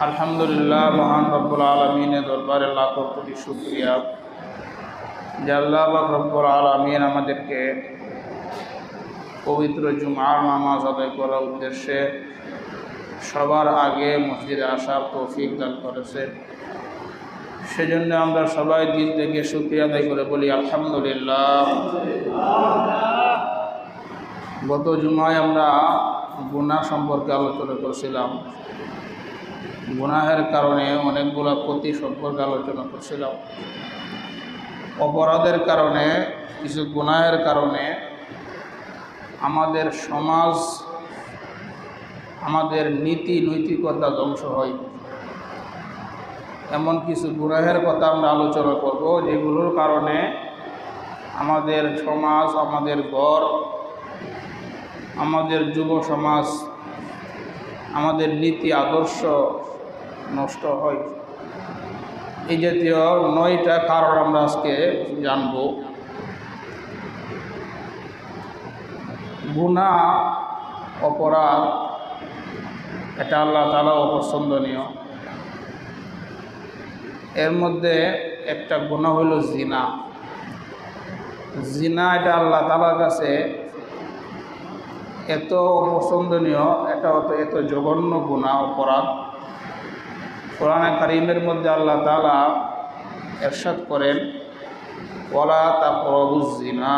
আলহামদুলিল্লাহ, মহান রব্বুল আলমিনের দরবারে লাখো কোটি শুকরিয়া যে আল্লাহ রব্বুল আলমিন আমাদেরকে পবিত্র জুমার নামাজ আদায় করার উদ্দেশ্যে সবার আগে মসজিদে আসার তৌফিক দান করেছে। সেজন্য আমরা সবাই দিল থেকে শুকরিয়া আদায় করে বলি আলহামদুলিল্লাহ। গত জুমায় আমরা গুনাহ সম্পর্কে আলোচনা করেছিলাম, গুনাহের কারণে অনেকগুলো ক্ষতি সম্পর্কে আলোচনা করছিলাম। অপরাধের কারণে, কিছু গুনাহের কারণে আমাদের সমাজ, আমাদের নীতি নৈতিকতা ধ্বংস হয়। এমন কিছু গুনাহের কথা আমরা আলোচনা করব যেগুলোর কারণে আমাদের সমাজ, আমাদের ঘর, আমাদের যুব সমাজ, আমাদের নীতি আদর্শ নষ্ট হয়। এই জাতীয় 9টা কারণ আমরা আজকে জানব। গুনাহ, অপরাধ, এটা আল্লাহ তাআলা অপছন্দনীয়। এর মধ্যে একটা গুনাহ হলো জিনা। জিনা এটা আল্লাহ তাআলার কাছে এত অপছন্দনীয়, এটা এত জঘন্য গুনাহ, অপরাধ। কোরআনে কারীমের মধ্যে আল্লাহ তাআলা ইরশাদ করেন, ওয়ালা তাকরাবুজ জিনা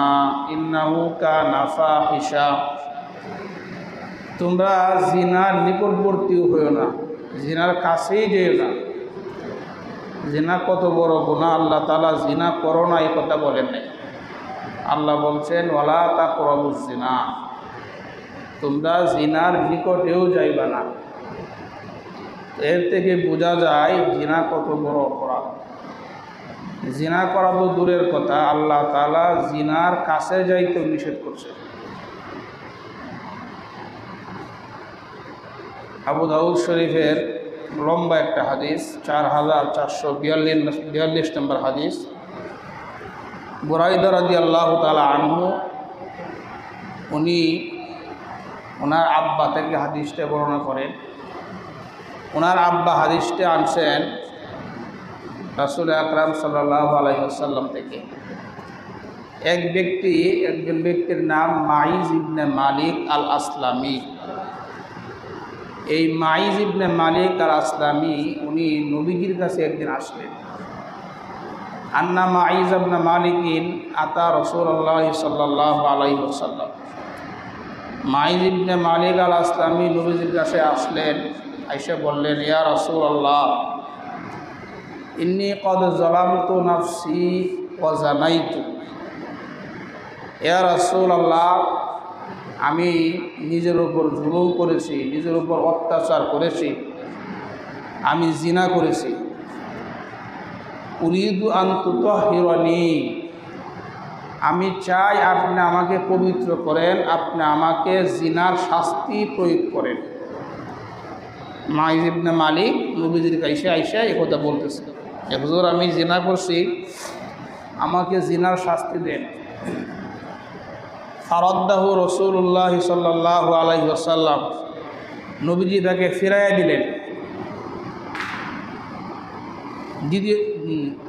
ইন্নাহু কানা ফাহিশা। তোমরা জিনার নিকটবর্তীও হইও না, জিনার কাছেই যেও না। জিনা কত বড় গুনাহ! আল্লাহ তাআলা জিনা করো না এই কথা বলেন নাই। আল্লাহ বলছেন ওয়ালা তাকরাবুজ জিনা, তোমরা জিনার নিকটেও যাইবা না। এর থেকে বোঝা যায় জিনা কত বড় অপরাধ। জিনা করা তো দূরের কথা, আল্লাহ তাআলা জিনার কাছে যাইতে নিষেধ করছে। আবু দাউদ শরীফের লম্বা একটা হাদিস, 4442 নম্বর হাদিস। বুরাইদা রাদিয়াল্লাহু তাআলা আনহু, উনি ওনার আব্বা থেকে হাদিসটা বর্ণনা করেন। ওনার আব্বা হাদিসটা আনছেন রাসূল আকরাম সাল্লাল্লাহু আলাইহি ওয়াসাল্লাম থেকে। একজন ব্যক্তির নাম মাইজ ইবনে মালিক আল আসলামি। এই মাইজ ইবনে মালিক আল আসলামি উনি নবীজির কাছে একদিন আসলেন। আন্না মাইজ ইবনে মালিকিন আতা রাসূলুল্লাহ সাল্লাল্লাহু আলাইহি ওয়াসাল্লাম। মাইজ ইবনে মালিক আল আসলামি নবীজির কাছে আসলেন, আয়েশা বললেন, ইয়া রাসূলুল্লাহ ইন্নী ক্বাদ যালামতু নাফসি ওয়া জানাইতু। ইয়া রাসূলুল্লাহ, আমি নিজের উপর জুলুম করেছি, নিজের উপর অত্যাচার করেছি, আমি জিনা করেছি। উরিদু আন তুতাহহিরানি, আমি চাই আপনি আমাকে পবিত্র করেন, আপনি আমাকে জিনার শাস্তি প্রয়োগ করেন। মাইজ ইবনে মালিক নবীজির কাছে আয়েশা এই কথা বলতেছে, হুজুর আমি জিনা করছি, আমাকে জিনার শাস্তি দেন। ফারাদ্দাহু রাসূলুল্লাহ সাল্লাল্লাহু আলাইহি ওয়াসাল্লাম, নবীজি তাকে ফিরাইয়া দিলেন।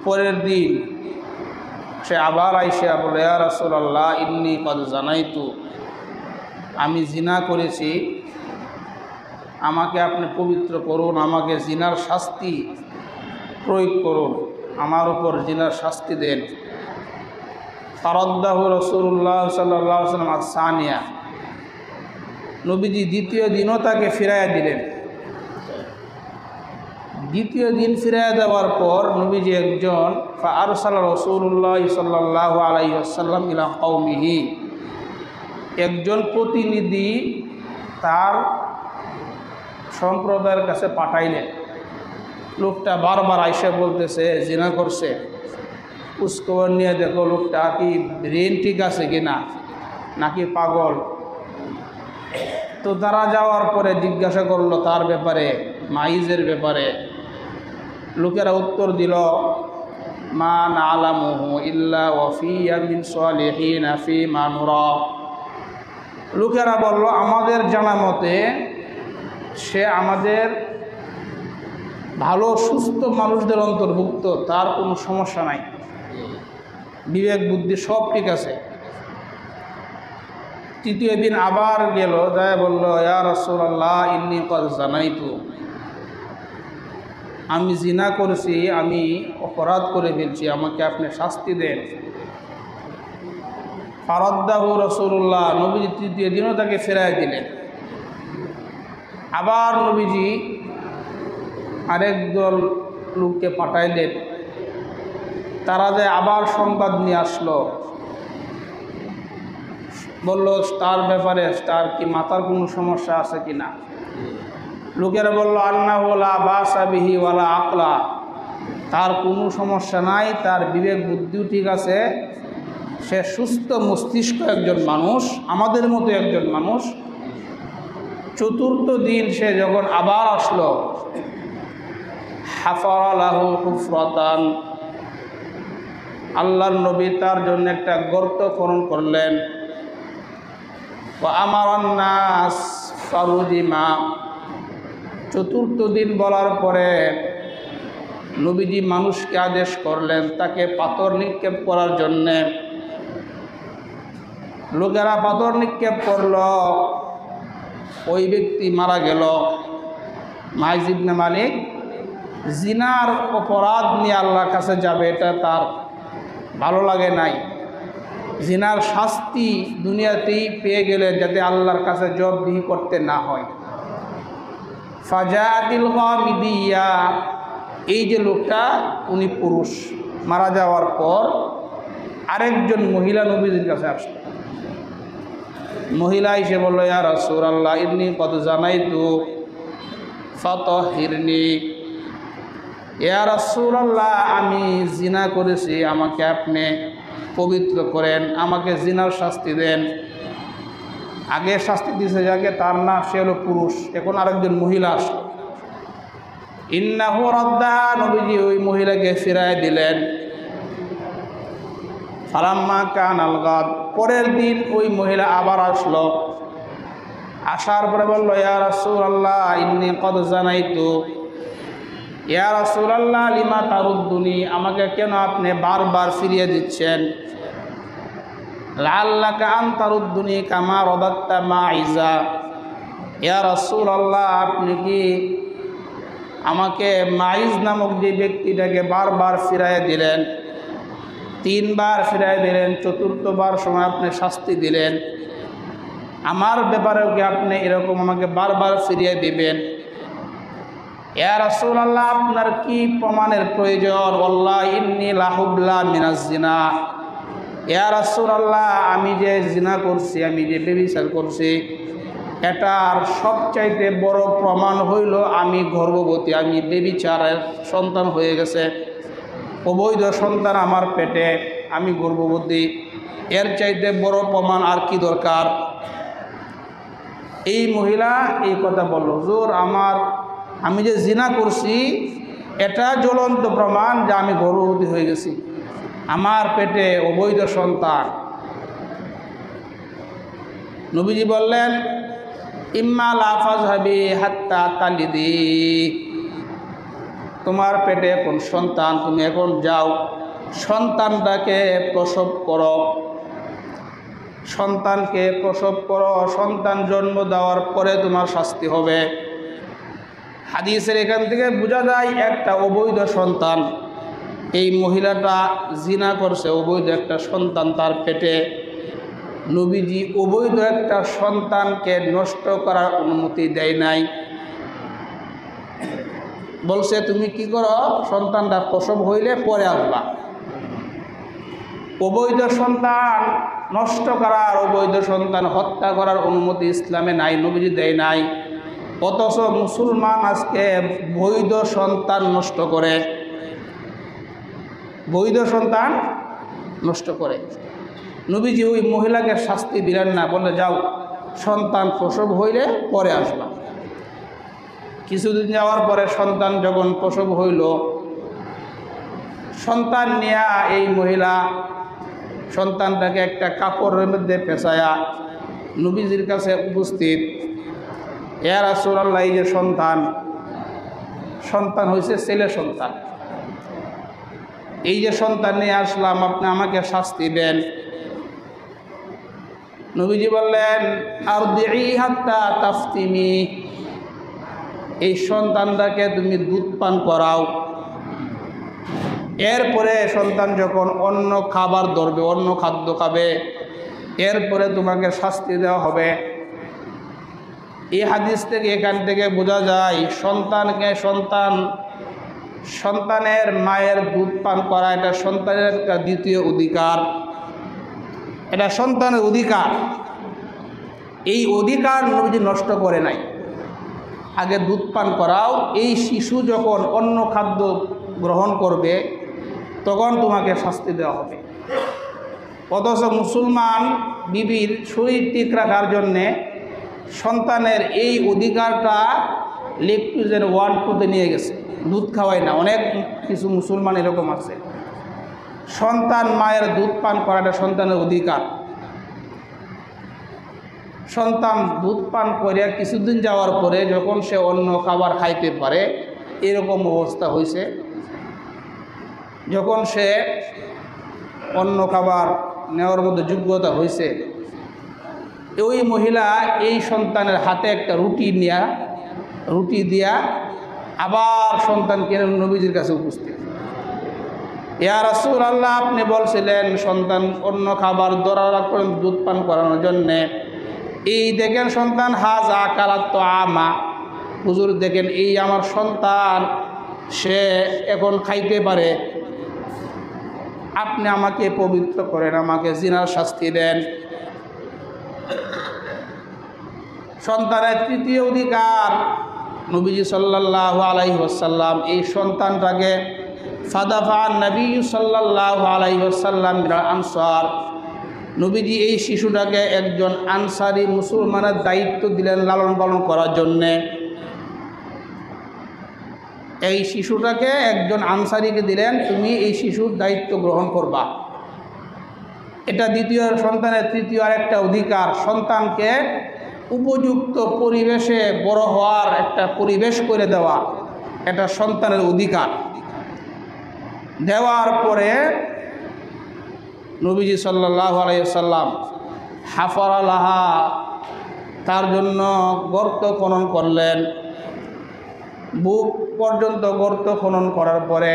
পরের দিন সে আবার আয়েশা বলে, ইয়া রাসূলুল্লাহ ইন্নী ক্বাদ জানাইতু, আমি জিনা করেছি, আমাকে আপনি পবিত্র করুন, আমাকে জিনার শাস্তি প্রয়োগ করুন, আমার উপর জিনার শাস্তি দেন। ফারাদ্দাহু রাসূলুল্লাহ সাল্লাল্লাহু আলাইহি ওয়াসাল্লাম আস-সানিয়া, নবীজি দ্বিতীয় দিনও তাকে ফিরাইয়া দিলেন। দ্বিতীয় দিন ফিরাইয়া দেওয়ার পর নবীজি একজন ফাআরসালা রাসূলুল্লাহ সাল্লাল্লাহু আলাইহি ওয়াসাল্লাম ইলা কওমিহি, একজন প্রতিনিধি তার সম্প্রদায়ের কাছে পাঠাইলেন। লোকটা বারবার আয়েশা বলতেছে জিনা করছে, খোঁজখবর নিয়ে দেখো লোকটা কি ব্রেন ঠিক আছে কিনা, নাকি পাগল। তো তারা যাওয়ার পরে জিজ্ঞাসা করলো তার ব্যাপারে, মাইজের ব্যাপারে। লোকেরা উত্তর দিল, মা না'লামুহু ইল্লা ওয়া ফিয়া মিন সালিহিন ফি মা নুরা। লোকেরা বলল, আমাদের জানা মতে সে আমাদের ভালো সুস্থ মানুষদের অন্তর্ভুক্ত, তার কোনো সমস্যা নাই, বিবেক বুদ্ধি সব ঠিক আছে। তৃতীয় দিন আবার গেল, যায় বলল, ইয়া রাসূলুল্লাহ ইন্নী ক্বাদ জানাইতু, আমি জিনা করেছি, আমি অপরাধ করে ফেলছি, আমাকে আপনি শাস্তি দেন। ফারাদ্দাহু রাসূলুল্লাহ, নবীজি তৃতীয় দিনও তাকে ফেরাই দিলেন। আবার নবীজি আরেক দল লোককে পাঠাইলেন, তারা যে আবার সংবাদ নিয়ে আসলো, বলল তার ব্যাপারে তার কি মাথার কোনো সমস্যা আছে কিনা। লোকেরা বলল আন্নাহু লা বাসা বিহি ওয়ালা আকলা, তার কোনো সমস্যা নাই, তার বিবেক বুদ্ধিও ঠিক আছে, সে সুস্থ মস্তিষ্ক একজন মানুষ, আমাদের মতো একজন মানুষ। চতুর্থ দিন সে যখন আবার আসলো, হাফারা লাহু হুফরাতান, আল্লাহর নবী তার জন্য একটা গর্ত খনন করলেন। ওয়া আমারান নাস ফারুদিমা, চতুর্থ দিন বলার পরে নবীজি মানুষকে আদেশ করলেন তাকে পাথর নিক্ষেপ করার জন্যে। লোকেরা পাথর নিক্ষেপ করল, ওই ব্যক্তি মারা গেল। মাইজ ইবনে মালিক জিনার অপরাধ নিয়ে আল্লাহর কাছে যাবে, এটা তার ভালো লাগে নাই। জিনার শাস্তি দুনিয়াতেই পেয়ে গেলে যাতে আল্লাহর কাছে জবাবদিহি করতে না হয়। ফাজাতিল গামিদিয়া, এই যে লোকটা উনি পুরুষ, মারা যাওয়ার পর আরেকজন মহিলা নবীজির কাছে আসলো। মহিলা এসে বলল, ইয়া রাসূলুল্লাহ ইন্নী ক্বাদ জানাইতু ফাতাহিরনি, ইয়া রাসূলুল্লাহ আমি জিনা করেছি, আমাকে আপনি পবিত্র করেন, আমাকে জিনার শাস্তি দেন। আগে শাস্তি দিয়েছে যাকে, তার না, সে হলো পুরুষ, এখন আরেকজন মহিলা আসলো। ইন্নাহু রাদ্দা, নবীজি ওই মহিলাকে ফিরায় দিলেন। ফালাম্মা কানাল গাদ, পরের দিন ওই মহিলা আবার আসলো। আসার পরে বলল, ইয়া রাসূলুল্লাহ ইন্নী ক্বাদ জানাইতু, ইয়া রাসূলুল্লাহ লিমা তারুদ্দুনি, আমাকে কেন আপনি বারবার ফিরিয়ে দিচ্ছেন। লাআল্লাকা আন তারুদ্দুনি কামা রাদাত্তা মাইজা, ইয়া রাসূলুল্লাহ আপনি কি আমাকে মাইজ নামক যে ব্যক্তিটাকে বারবার ফিরাইয়া দিলেন, 3 বার ফিরাই দিলেন, চতুর্থবার সময় আপনি শাস্তি দিলেন, আমার ব্যাপারেও কি আপনি এরকম আমাকে বারবার ফিরিয়ে দিবেন। ইয়া রাসূলুল্লাহ আপনার কি প্রমাণের প্রয়োজন। ওয়াল্লাহি ইন্নী লাহুবলা মিনাজ জিনা, ইয়া রাসূলুল্লাহ আমি যে জিনা করছি, আমি যে ব্যভিচার করছি, এটার সবচাইতে বড় প্রমাণ হইল আমি গর্ভবতী, আমি ব্যভিচারের সন্তান হয়ে গেছে, অবৈধ সন্তান আমার পেটে, আমি গর্ভবতী, এর চাইতে বড় প্রমাণ আর কি দরকার। এই মহিলা এই কথা বলল, হুজুর আমি যে জিনা করছি এটা জ্বলন্ত প্রমাণ যে আমি গর্ভবতী হয়ে গেছি, আমার পেটে অবৈধ সন্তান। নবীজি বললেন, ইম্মা লা ফাযহাবি হাত্তা তালিদি, তোমার পেটে এখন সন্তান, তুমি এখন যাও সন্তানটাকে প্রসব করো, সন্তানকে প্রসব করো, সন্তান জন্ম দেওয়ার পরে তোমার শাস্তি হবে। হাদিসের এখান থেকে বোঝা যায় একটা অবৈধ সন্তান, এই মহিলাটা জিনা করছে, অবৈধ একটা সন্তান তার পেটে। নবীজি অবৈধ একটা সন্তানকে নষ্ট করার অনুমতি দেয় নাই, বলছে তুমি কি করো, সন্তানটা প্রসব হইলে পরে আসবা। অবৈধ সন্তান নষ্ট করার, অবৈধ সন্তান হত্যা করার অনুমতি ইসলামে নাই, নবীজি দেয় নাই। অথচ মুসলমান আজকে বৈধ সন্তান নষ্ট করে, বৈধ সন্তান নষ্ট করে। নবীজি ওই মহিলাকে শাস্তি দিলেন না, বলে যাও সন্তান প্রসব হইলে পরে আসবা। কিছুদিন যাওয়ার পরে সন্তান যখন প্রসব হইল, সন্তান নিয়ে এই মহিলা সন্তানটাকে একটা কাপড়ের মধ্যে পেঁচায়া নবীজির কাছে উপস্থিত। ইয়া রাসূলুল্লাহ এই যে সন্তান হয়েছে ছেলে সন্তান। এই যে সন্তান নিয়ে আসলাম, আপনি আমাকে শাস্তি দেন। নবীজি বললেন, আরদিই হাত্তা তাফতিমি, এই সন্তানটাকে তুমি দুধ পান করাও। এরপরে সন্তান যখন অন্য খাবার ধরবে, অন্য খাদ্য খাবে, এরপরে তোমাকে শাস্তি দেওয়া হবে। এই হাদিস থেকে, এখান থেকে বোঝা যায় সন্তানের মায়ের দুধ পান করা এটা সন্তানের একটা দ্বিতীয় অধিকার, এটা সন্তানের অধিকার। এই অধিকার নবীজি নষ্ট করে নাই। আগে দুধ পান করাও। এই শিশু যখন অন্য খাদ্য গ্রহণ করবে তখন তোমাকে শাস্তি দেওয়া হবে। অথচ মুসলমান বিবির শরীর ঠিক রাখার জন্যে সন্তানের এই অধিকারটা লেকটুজের 1-2-তে নিয়ে গেছে, দুধ খাওয়ায় না। অনেক কিছু মুসলমান এরকম আছে, সন্তান মায়ের দুধ পান করাটা সন্তানের অধিকার। সন্তান দুধ পান করে কিছুদিন যাওয়ার পরে যখন সে অন্য খাবার খাইতে পারে, এরকম অবস্থা হয়েছে। যখন সে অন্য খাবার নেওয়ার মধ্যে যোগ্যতা হয়েছে, ওই মহিলা এই সন্তানের হাতে একটা রুটি দিয়া আবার সন্তানকে নবীজির কাছে উপস্থিত। ইয়া রাসূলুল্লাহ, আপনি বলছিলেন সন্তান অন্য খাবার ধরার করে দুধ পান করানোর জন্যে। এই দেখেন সন্তান হাজা কালাত আমা, হুজুর দেখেন এই আমার সন্তান, সে এখন খাইতে পারে, আপনি আমাকে পবিত্র করেন, আমাকে জিনার শাস্তি দেন। সন্তানের তৃতীয় অধিকার, নবীজি সাল্লাল্লাহু আলাইহি ওয়াসাল্লাম এই সন্তানটাকে ফাদাফা নবী সাল্লাল্লাহু আলাইহি ওয়াসাল্লাম আনসার, নবীজি এই শিশুটাকে একজন আনসারি মুসলমানের দায়িত্ব দিলেন লালন পালন করার জন্যে। এই শিশুটাকে একজন আনসারিকে দিলেন, তুমি এই শিশুর দায়িত্ব গ্রহণ করবা। এটা দ্বিতীয় সন্তানের তৃতীয় আরেকটা অধিকার, সন্তানকে উপযুক্ত পরিবেশে বড় হওয়ার একটা পরিবেশ করে দেওয়া, এটা সন্তানের অধিকার। দেওয়ার পরে নবীজি সাল্লাল্লাহু আলাইহি ওয়াসাল্লাম হাফারা লাহা, তার জন্য গর্ত খনন করলেন। বুক পর্যন্ত গর্ত খনন করার পরে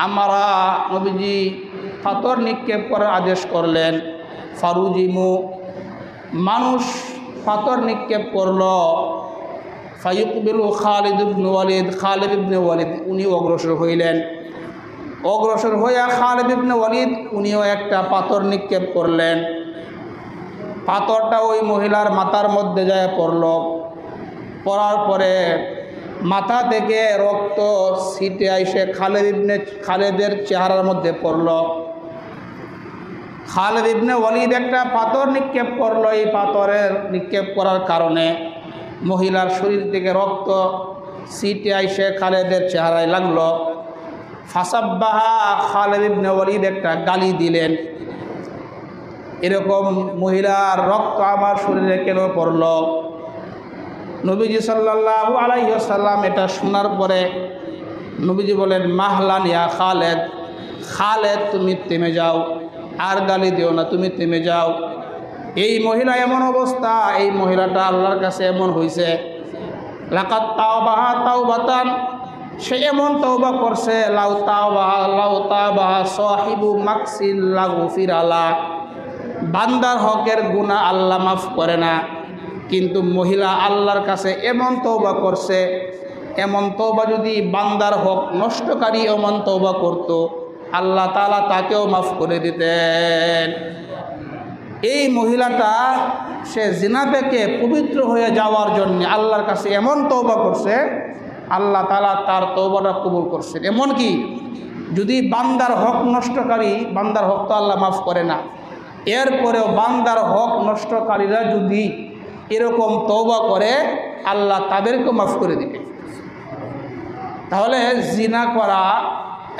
আমরা নবীজি পাথর নিক্ষেপ করার আদেশ করলেন। ফারুজিমু, মানুষ পাথর নিক্ষেপ করল। ফায়ুকবিলু খালিদ ইবনে ওয়ালিদ, উনি অগ্রসর হইলেন। অগ্রসর হইয়া খালিদ ইবনে ওয়ালিদ উনিও একটা পাথর নিক্ষেপ করলেন। পাথরটা ওই মহিলার মাথার মধ্যে যায় পড়ল। পড়ার পরে মাথা থেকে রক্ত ছিটে এসে খালেদের চেহারার মধ্যে পড়ল। খালিদ ইবনে ওয়ালিদ একটা পাথর নিক্ষেপ করলো। এই পাথরের নিক্ষেপ করার কারণে মহিলার শরীর থেকে রক্ত ছিটে এসে খালেদের চেহারায় লাগলো। ফাসাব্বাহা, খালিদ ইবনে ওয়ালিদ একটা গালি দিলেন, এরকম মহিলার রক্ত আমার শরীরে কেন পড়ল? নবীজি সাল্লাল্লাহু আলাইহি ওয়াসাল্লাম এটা শোনার পরে নবীজি বলেন, মাহলান ইয়া খালেদ, খালেদ তুমি থেমে যাও, আর গালি দিও না, তুমি থেমে যাও। এই মহিলা এমন অবস্থা, এই মহিলাটা আল্লাহর কাছে এমন হয়েছে, লাকাত তাওবাহা তাওবাতান, সে এমন তওবা করছে, লাউ তাওবাহা সাহিবু মাকসিল লাগুফির আলা, বান্দার হকের গুনাহ আল্লাহ মাফ করে না। কিন্তু মহিলা আল্লাহর কাছে এমন তওবা করছে, এমন তওবা যদি বান্দার হক নষ্টকারী এমন তওবা করত, আল্লাহ তাআলা তাকেও মাফ করে দিতেন। এই মহিলাটা সে জিনা থেকে পবিত্র হয়ে যাওয়ার জন্য আল্লাহর কাছে এমন তওবা করছে, আল্লাহ তাআলা তার তওবাটা কবুল করছেন। এমনকি যদি বান্দার হক নষ্টকারী, বান্দার হক তো আল্লাহ মাফ করে না, এরপরেও বান্দার হক নষ্টকারীরা যদি এরকম তওবা করে, আল্লাহ তাদেরকেও মাফ করে দিবে। তাহলে জিনা করা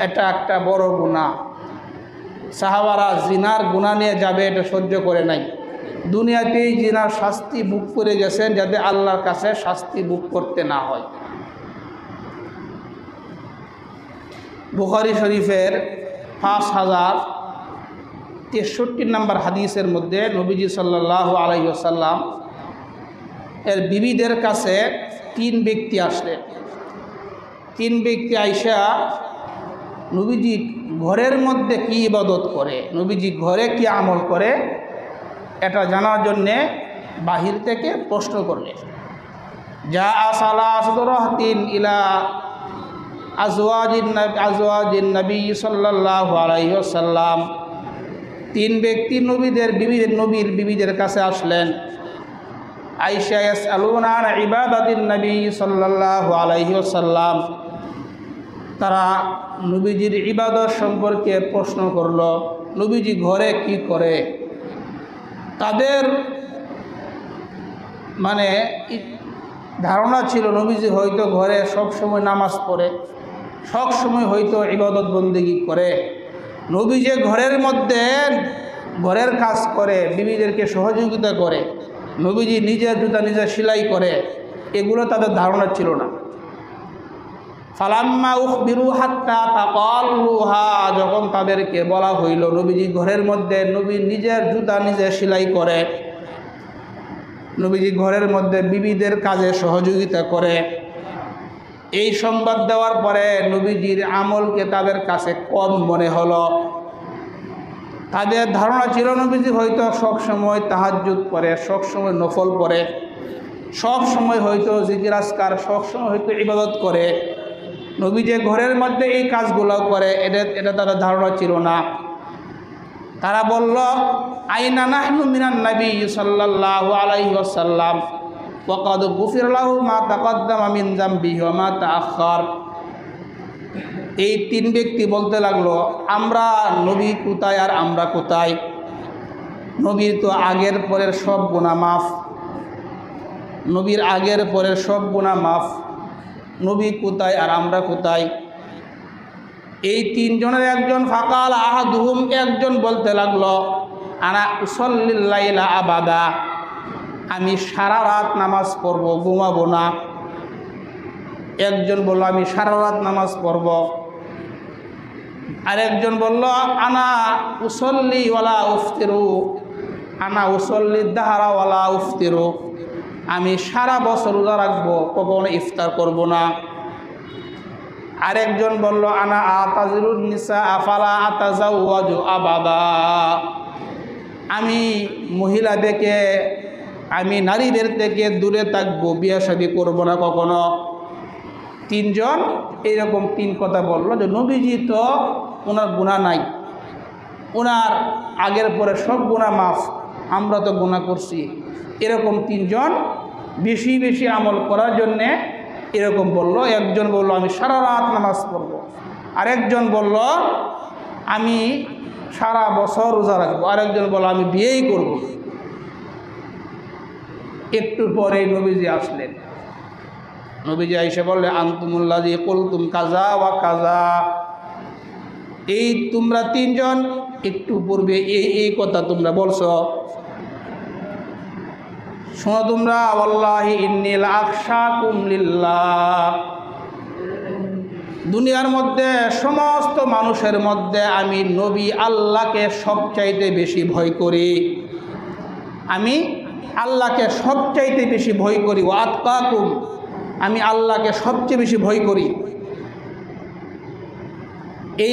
এটা একটা বড় গুনাহ। সাহাবারা জিনার গুনাহ নিয়ে যাবে এটা সহ্য করে নাই, দুনিয়াতেই জিনার শাস্তি ভোগ করে গেছেন যাতে আল্লাহর কাছে শাস্তি ভোগ করতে না হয়। বুখারী শরীফের 5063 নম্বর হাদিসের মধ্যে নবীজি সাল্লাল্লাহু আলাইহি ওয়াসাল্লাম এর বিবিদের কাছে 3 ব্যক্তি আসলেন। 3 ব্যক্তি আইসা নবীজি ঘরের মধ্যে কি ইবাদত করে, নবীজি ঘরে কি আমল করে এটা জানার জন্যে বাহির থেকে প্রশ্ন করলেন। যা সালাসাতু রাহতিন ইলা আজওয়াজিন নবী সাল্লাল্লাহু আলাইহি ওয়াসাল্লাম, 3 ব্যক্তি নবীর বিবিদের কাছে আসলেন। আয়েশা ইয়াসআলুনা আন ইবাদাতিন নবী সাল্লাল্লাহু আলাইহি ওয়াসাল্লাম, তারা নবীজির ইবাদত সম্পর্কে প্রশ্ন করল, নবীজি ঘরে কি করে। তাদের মানে ধারণা ছিল নবীজি হয়তো ঘরে সব সময় নামাজ পড়ে, সব সময় হয়তো ইবাদত বন্দেগী করে। নবীজি ঘরের মধ্যে ঘরের কাজ করে, বিবিদেরকে সহযোগিতা করে, নবীজি নিজের জুতা নিজে সেলাই করে, এগুলো তাদের ধারণা ছিল না। ফালাম্মা উখবিরু হাত্তা তাকাল্লুহা, যখন তাদেরকে বলা হইল নবীজি ঘরের মধ্যে নবী নিজের জুতা নিজে সেলাই করে, নবীজি ঘরের মধ্যে বিবিদের কাজে সহযোগিতা করে, এই সংবাদ দেওয়ার পরে নবীজির আমলকে তাদের কাছে কম মনে হলো। তাদের ধারণা ছিল নবীজি হয়তো সব সময় তাহাজ্জুদ পড়ে, সব সময় নফল পড়ে, সব সময় হয়তো জিকির আজকার, সব সময় হয়তো ইবাদত করে। নবীজি ঘরের মধ্যে এই কাজগুলো করে, এটা তাদের ধারণা ছিল না। তারা বলল, আইনা নাহনু মিনান নবী সাল্লাল্লাহু আলাইহি ওয়াসাল্লাম ওয়া ক্বাদ গুফিরা লাহু মা তাকদ্দামা মিন যামবিহি ওয়া মা তাআখার। এই 3 ব্যক্তি বলতে লাগলো, আমরা নবী কোথায় আর আমরা কোথায়? নবীর তো আগের পরের সব গুনাহ মাফ, নবীর আগের পরের সব গুনাহ মাফ, নবী কোথায় আর আমরা কোথায়? এই 3 জনের একজন ফাকাল আহাদুহুম, একজন বলতে লাগলো, আনা উসাল্লিল লাইলা আবাদা, আমি সারা রাত নামাজ পড়ব, ঘুমাবো না। একজন বলল, আমি সারা রাত নামাজ পড়ব। আরেকজন বলল, আনা উসল্লি ওয়ালা উফতিরু, আনা উসল্লি দাহারা ওয়ালা উফতিরু, আমি সারা বছর রোজা রাখবো, কখনো ইফতার করব না। আরেকজন বলল, আনা আতাজিলুন নিসা আফালা আতাজাওয়াজু আবাদা, আমি নারীদের থেকে দূরে থাকবো, বিয়ে শাদী করবো না কখনো। 3 জন এইরকম 3 কথা বললো যে নবীজি তো ওনার গুনাহ নাই, ওনার আগের পরে সব গুনাহ মাফ, আমরা তো গুনাহ করছি। এরকম 3 জন বেশি বেশি আমল করার জন্যে এরকম বলল। একজন বলল, আমি সারা রাত নামাজ পড়ব। আরেকজন বলল, আমি সারা বছর রোজা রাখবো। আরেকজন বলল, আমি বিয়েই করব। একটু পরে নবীজি আসলেন। নবীজি আইসা বললে, আনতুমুল্লাযী কুলতুম কাযা ওয়া কাযা, এই তোমরা 3 জন একটু পূর্বে এই কথা তোমরা বলছো। শোনো তোমরা, ওয়াল্লাহি ইন্নী লাআখশাকুম লিল্লাহ, দুনিয়ার মধ্যে সমস্ত মানুষের মধ্যে আমি নবী আল্লাহকে সবচাইতে বেশি ভয় করি, আমি আল্লাহকে সবচাইতে বেশি ভয় করি। ওয়া আতকাকুম, আমি আল্লাহকে সবচেয়ে বেশি ভয় করি। এই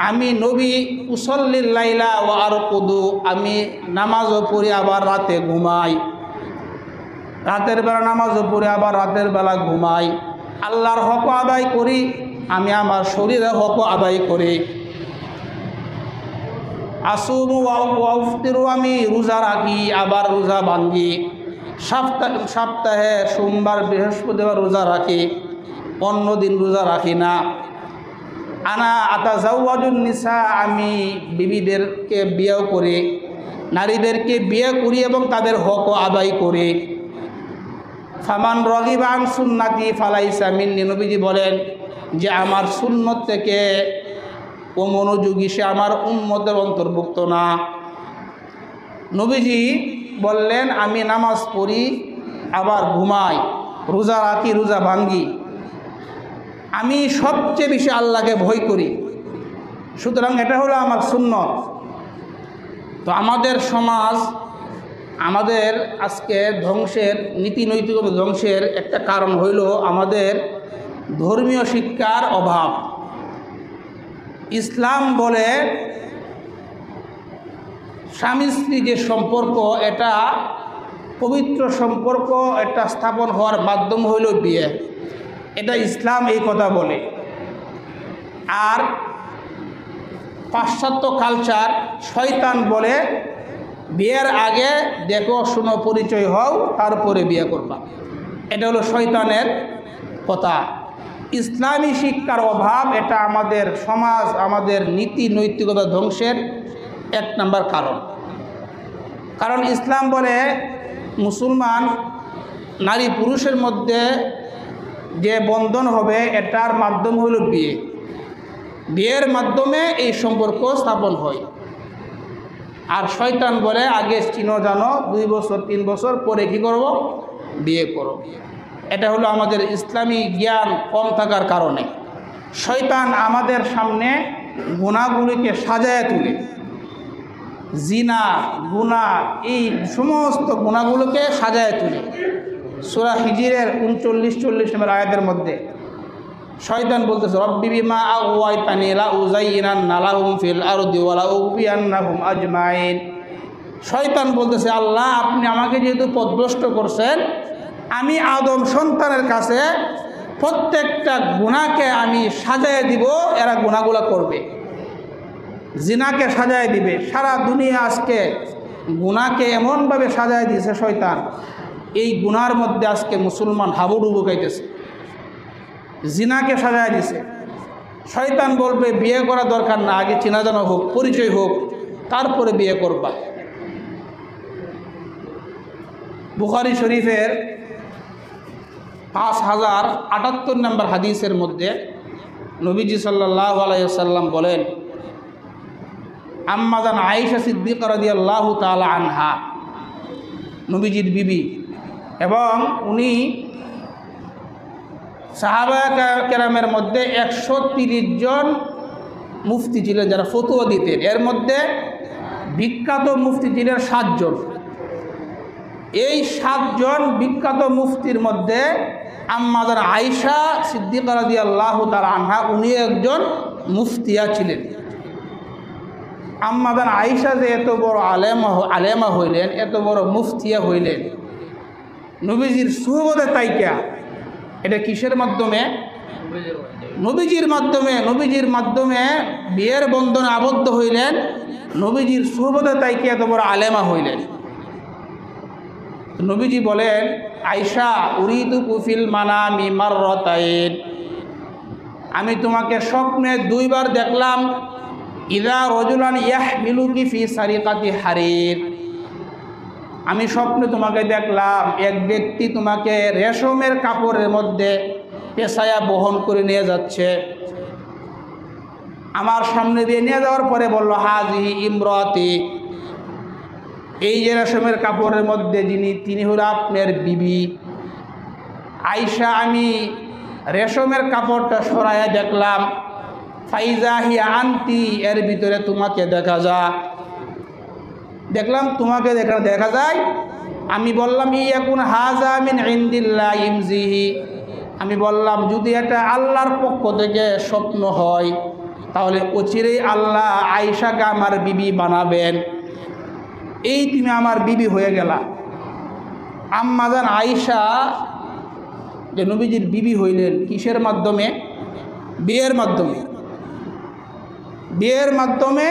আমি নবী উসল্লিল লাইলা ওয়া আরকুদু, আমি নামাজও পড়ি আবার রাতে ঘুমাই, রাতের বেলা নামাজও পড়ি আবার রাতের বেলা ঘুমাই। আল্লাহর হক আদায় করি, আমি আমার শরীরে হক আদায় করি। আসুমু ওয়া উফতিরু, আমি রোজা রাখি আবার রোজা ভাঙ্গি। সপ্তাহে সোমবার বৃহস্পতিবার রোজা রাখি, অন্য দিন রোজা রাখি না। আনা আতাজাওয়াজুন নিসা, আমি বিবিদেরকে বিয়ে করি, নারীদেরকে বিয়ে করি এবং তাদের হক আদায় করি। ফামান রাগিবা আন সুন্নতি ফালাইসা মিন্নি, নবীজি বলেন যে আমার সুন্নত থেকে ও মনোযোগী, সে আমার উম্মতের অন্তর্ভুক্ত না। নবীজি বললেন, আমি নামাজ পড়ি আবার ঘুমাই, রোজা রাখি রোজা ভাঙ্গি, আমি সবচেয়ে বেশি আল্লাহকে ভয় করি, সুতরাং এটা হলো আমার সুন্নত। তো আমাদের সমাজ, আমাদের আজকে ধ্বংসের, নীতি নৈতিকতা ধ্বংসের একটা কারণ হইল আমাদের ধর্মীয় শিক্ষার অভাব। ইসলাম বলে স্বামী স্ত্রী যে সম্পর্ক, এটা পবিত্র সম্পর্ক, এটা স্থাপন হওয়ার মাধ্যম হইল বিয়ে। এটা ইসলাম এই কথা বলে। আর পাশ্চাত্য কালচার, শয়তান বলে বিয়ের আগে দেখো শুনো পরিচয় হও, তারপরে বিয়ে করবা। এটা হলো শয়তানের কথা। ইসলামী শিক্ষার অভাব, এটা আমাদের সমাজ, আমাদের নীতি নৈতিকতা ধ্বংসের এক নম্বর কারণ। কারণ ইসলাম বলে মুসলমান নারী পুরুষের মধ্যে যে বন্ধন হবে, এটার মাধ্যম হলো বিয়ে। বিয়ের মাধ্যমে এই সম্পর্ক স্থাপন হয়। আর শয়তান বলে আগে চিনো জানো, 2 বছর 3 বছর পরে কি করব, বিয়ে করো। এটা হলো আমাদের ইসলামী জ্ঞান কম থাকার কারণে। শয়তান আমাদের সামনে গুনাহগুলিকে সাজায় তুলে, জিনা, গুনাহ, এই সমস্ত গুনাহগুলোকে সাজায় তুলে। সূরা হিজরের 39-40 নম্বর আয়াতের মধ্যে শয়তান বলতেছে, রব্বি বিমা আগওয়াইতানি লা উযায়্যিনান্না লাহুম ফিল আরদি ওয়া লা উগবিয়ান্নাহুম আজমাইন। শয়তান বলতেছে, আল্লাহ আপনি আমাকে যেহেতু পথভ্রষ্ট করছেন, আমি আদম সন্তানের কাছে প্রত্যেকটা গুনাহকে আমি সাজায় দিব, এরা গুনাহগুলো করবে। জিনাকে সাজায় দিবে। সারা দুনিয়া আজকে গুনাহকে এমনভাবে সাজায় দিয়েছে শয়তান, এই গুনার মধ্যে আজকে মুসলমান হাবুডুবু খাইতেছে। জিনাকে সাজায় দিছে। শয়তান বলবে বিয়ে করা দরকার না, আগে চেনা জানা হোক, পরিচয় হোক, তারপরে বিয়ে করবা। বুখারী শরীফের 5078 নম্বর হাদিসের মধ্যে নবীজি সাল্লাল্লাহু আলাইহি ওয়াসাল্লাম বলেন, আম্মা জান আয়েশা সিদ্দিকা রাদিয়াল্লাহু তাআলা আনহা, নবীজির বিবি, এবং উনি সাহাবা কেরামের মধ্যে 130 জন মুফতি ছিলেন যারা ফতোয়া দিতেন। এর মধ্যে বিখ্যাত মুফতি ছিলেন 7 জন। এই 7 জন বিখ্যাত মুফতির মধ্যে আম্মা জান আয়েশা সিদ্দিকা রাদিয়াল্লাহু তাআলা আনহা, উনি একজন মুফতিয়া ছিলেন। আম্মা জান আয়েশা যে এত বড় আলেমা হইলেন, এত বড় মুফতিয়া হইলেন, নবীজির সুহবতে তাইকা, এটা কিসের মাধ্যমে? নবীজির মাধ্যমে। নবীজির মাধ্যমে বিয়ের বন্ধনে আবদ্ধ হইলেন, নবীজির সুহবতে তাইকা এত বড় আলেমা হইলেন। নবীজি বলেন, আয়েশা উরিদু কুফিল মানামি মাররাতাইন, আমি তোমাকে স্বপ্নে 2 বার দেখলাম। ইযা রাজুলান ইয়াহমিলুকি ফি সারিকাতি হারির, আমি স্বপ্নে তোমাকে দেখলাম এক ব্যক্তি তোমাকে রেশমের কাপড়ের মধ্যে পেশায়া বহন করে নিয়ে যাচ্ছে। আমার সামনে দিয়ে নিয়ে যাওয়ার পরে বলল, হাজিহি ইমরাতি, এই যে রেশমের কাপড়ের মধ্যে তিনি হলো আপনার বিবি। আয়েশা, আমি রেশমের কাপড়টা সরাইয়া দেখলাম, ফাইজা হিয়া আনতি, এর ভিতরে তোমাকে দেখা যায়। দেখলাম তোমাকে দেখা যায়। আমি বললাম, ইয়াকুন হাযা মিন ইনদিল্লাহ ইমজিহি, আমি বললাম যদি এটা আল্লাহর পক্ষ থেকে স্বপ্ন হয়, তাহলে অচিরেই আল্লাহ আয়েশাকে আমার বিবি বানাবেন। এই তুমি আমার বিবি হয়ে গেলা। আম্মা জান আয়েশা যে নবীজির বিবি হইলেন কিসের মাধ্যমে? বিয়ের মাধ্যমে। বিয়ের মাধ্যমে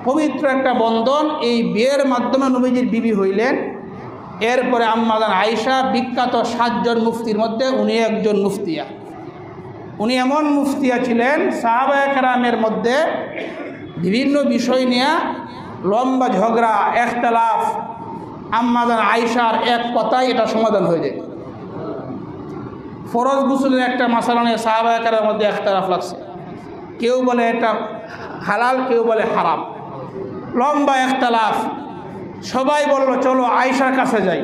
পবিত্র একটা বন্ধন, এই বিয়ের মাধ্যমে নবীজির বিবি হইলেন। এরপরে আম্মা জান আয়েশা বিখ্যাত 7 জন মুফতির মধ্যে উনি একজন মুফতিয়া। উনি এমন মুফতিয়া ছিলেন, সাহাবায়ে কেরামের মধ্যে বিভিন্ন বিষয় নিয়ে লম্বা ঝগড়া, ইখতিলাফ, আম্মা জান আয়েশার এক কথায় এটা সমাধান হয়ে যায়। ফরজ গোসলের একটা মাসালা নিয়ে সাহাবায়ে কেরামের মধ্যে ইখতিলাফ লাগছে, কেউ বলে এটা হালাল, কেউ বলে হারাম, লম্বা ইখতিলাফ। সবাই বলল চলো আয়েশার কাছে যাই।